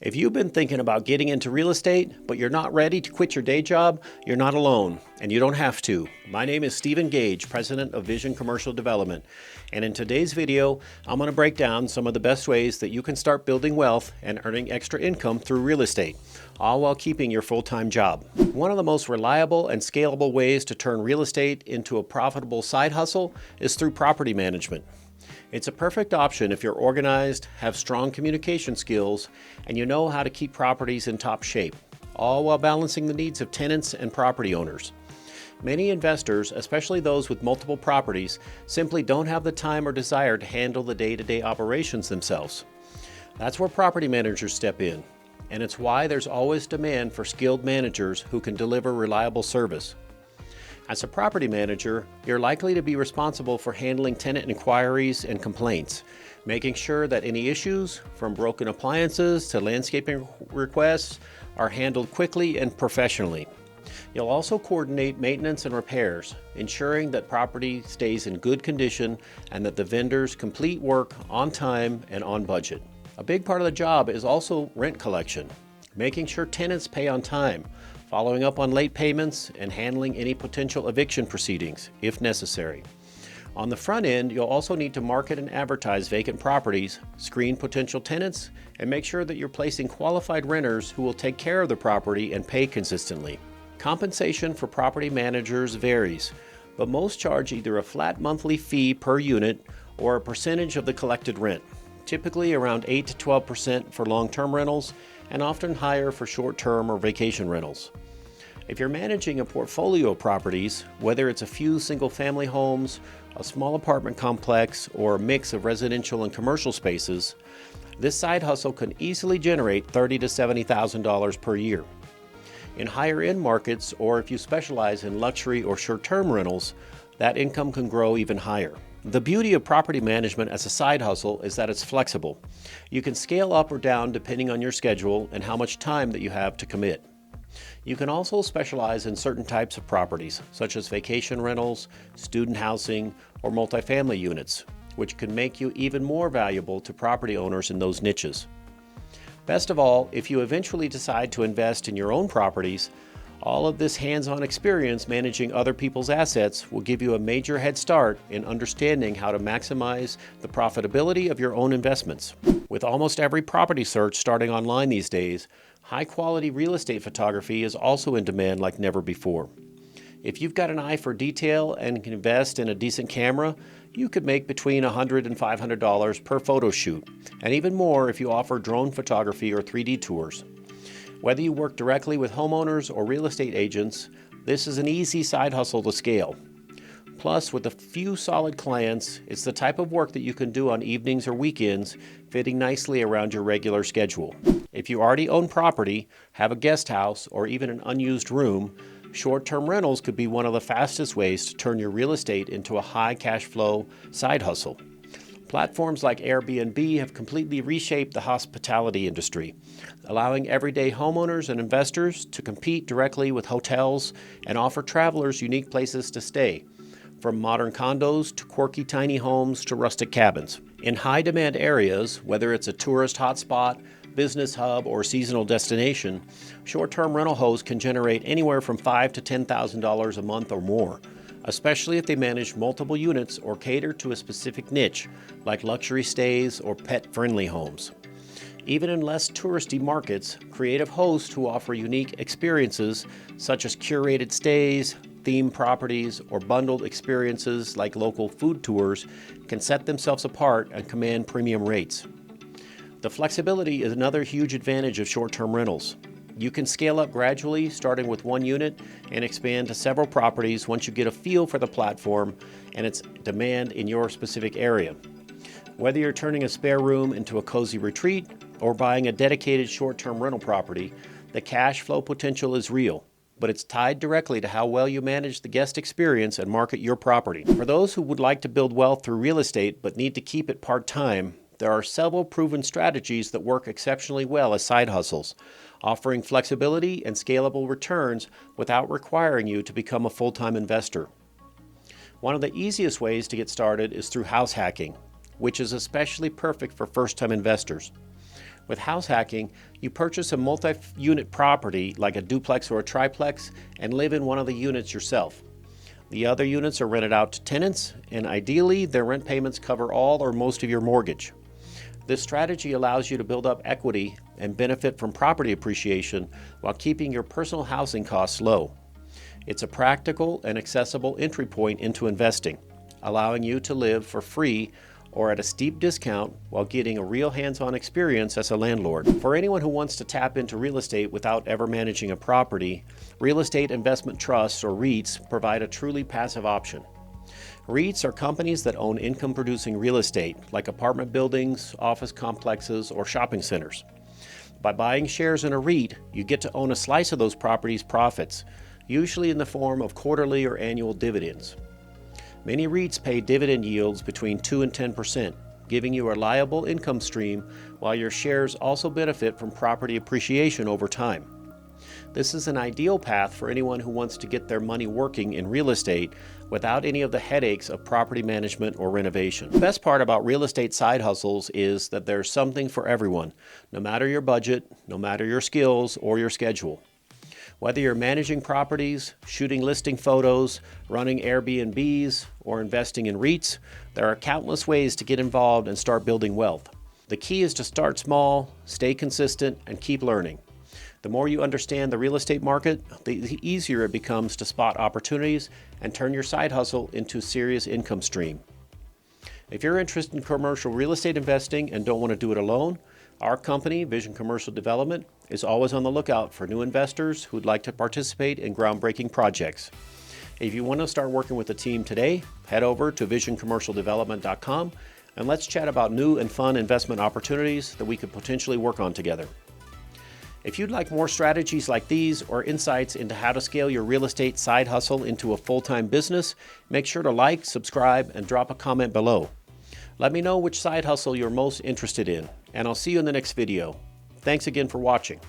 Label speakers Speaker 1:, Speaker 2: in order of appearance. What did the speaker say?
Speaker 1: If you've been thinking about getting into real estate, but you're not ready to quit your day job, you're not alone, and you don't have to. My name is Stephen Gage, President of Vision Commercial Development, and in today's video, I'm going to break down some of the best ways that you can start building wealth and earning extra income through real estate, all while keeping your full-time job. One of the most reliable and scalable ways to turn real estate into a profitable side hustle is through property management. It's a perfect option if you're organized, have strong communication skills, and you know how to keep properties in top shape, all while balancing the needs of tenants and property owners. Many investors, especially those with multiple properties, simply don't have the time or desire to handle the day-to-day operations themselves. That's where property managers step in, and it's why there's always demand for skilled managers who can deliver reliable service. As a property manager, you're likely to be responsible for handling tenant inquiries and complaints, making sure that any issues, from broken appliances to landscaping requests, are handled quickly and professionally. You'll also coordinate maintenance and repairs, ensuring that property stays in good condition and that the vendors complete work on time and on budget. A big part of the job is also rent collection, making sure tenants pay on time, following up on late payments, and handling any potential eviction proceedings, if necessary. On the front end, you'll also need to market and advertise vacant properties, screen potential tenants, and make sure that you're placing qualified renters who will take care of the property and pay consistently. Compensation for property managers varies, but most charge either a flat monthly fee per unit or a percentage of the collected rent, typically around 8 to 12% for long-term rentals and often higher for short-term or vacation rentals. If you're managing a portfolio of properties, whether it's a few single-family homes, a small apartment complex, or a mix of residential and commercial spaces, this side hustle can easily generate $30,000 to $70,000 per year. In higher-end markets, or if you specialize in luxury or short-term rentals, that income can grow even higher. The beauty of property management as a side hustle is that it's flexible. You can scale up or down depending on your schedule and how much time that you have to commit. You can also specialize in certain types of properties, such as vacation rentals, student housing, or multifamily units, which can make you even more valuable to property owners in those niches. Best of all, if you eventually decide to invest in your own properties, all of this hands-on experience managing other people's assets will give you a major head start in understanding how to maximize the profitability of your own investments. With almost every property search starting online these days, high-quality real estate photography is also in demand like never before. If you've got an eye for detail and can invest in a decent camera, you could make between $100 and $500 per photo shoot, and even more if you offer drone photography or 3D tours. Whether you work directly with homeowners or real estate agents, this is an easy side hustle to scale. Plus, with a few solid clients, it's the type of work that you can do on evenings or weekends, fitting nicely around your regular schedule. If you already own property, have a guest house, or even an unused room, short-term rentals could be one of the fastest ways to turn your real estate into a high cash flow side hustle. Platforms like Airbnb have completely reshaped the hospitality industry, allowing everyday homeowners and investors to compete directly with hotels and offer travelers unique places to stay, from modern condos to quirky tiny homes to rustic cabins. In high-demand areas, whether it's a tourist hotspot, business hub, or seasonal destination, short-term rental hosts can generate anywhere from $5,000 to $10,000 a month or more, especially if they manage multiple units or cater to a specific niche, like luxury stays or pet-friendly homes. Even in less touristy markets, creative hosts who offer unique experiences, such as curated stays, themed properties, or bundled experiences like local food tours, can set themselves apart and command premium rates. The flexibility is another huge advantage of short-term rentals. You can scale up gradually, starting with one unit, and expand to several properties once you get a feel for the platform and its demand in your specific area. Whether you're turning a spare room into a cozy retreat or buying a dedicated short-term rental property, the cash flow potential is real, but it's tied directly to how well you manage the guest experience and market your property. For those who would like to build wealth through real estate but need to keep it part-time, there are several proven strategies that work exceptionally well as side hustles, offering flexibility and scalable returns without requiring you to become a full-time investor. One of the easiest ways to get started is through house hacking, which is especially perfect for first-time investors. With house hacking, you purchase a multi-unit property like a duplex or a triplex and live in one of the units yourself. The other units are rented out to tenants, and ideally their rent payments cover all or most of your mortgage. This strategy allows you to build up equity and benefit from property appreciation while keeping your personal housing costs low. It's a practical and accessible entry point into investing, allowing you to live for free or at a steep discount while getting a real hands-on experience as a landlord. For anyone who wants to tap into real estate without ever managing a property, real estate investment trusts or REITs provide a truly passive option. REITs are companies that own income-producing real estate, like apartment buildings, office complexes, or shopping centers. By buying shares in a REIT, you get to own a slice of those properties' profits, usually in the form of quarterly or annual dividends. Many REITs pay dividend yields between 2 and 10%, giving you a reliable income stream while your shares also benefit from property appreciation over time. This is an ideal path for anyone who wants to get their money working in real estate without any of the headaches of property management or renovation. The best part about real estate side hustles is that there's something for everyone, no matter your budget, no matter your skills or your schedule. Whether you're managing properties, shooting listing photos, running Airbnbs, or investing in REITs, there are countless ways to get involved and start building wealth. The key is to start small, stay consistent, and keep learning. The more you understand the real estate market, the easier it becomes to spot opportunities and turn your side hustle into a serious income stream. If you're interested in commercial real estate investing and don't want to do it alone, our company, Vision Commercial Development, is always on the lookout for new investors who'd like to participate in groundbreaking projects. If you want to start working with the team today, head over to visioncommercialdevelopment.com and let's chat about new and fun investment opportunities that we could potentially work on together. If you'd like more strategies like these or insights into how to scale your real estate side hustle into a full-time business, make sure to like, subscribe, and drop a comment below. Let me know which side hustle you're most interested in, and I'll see you in the next video. Thanks again for watching.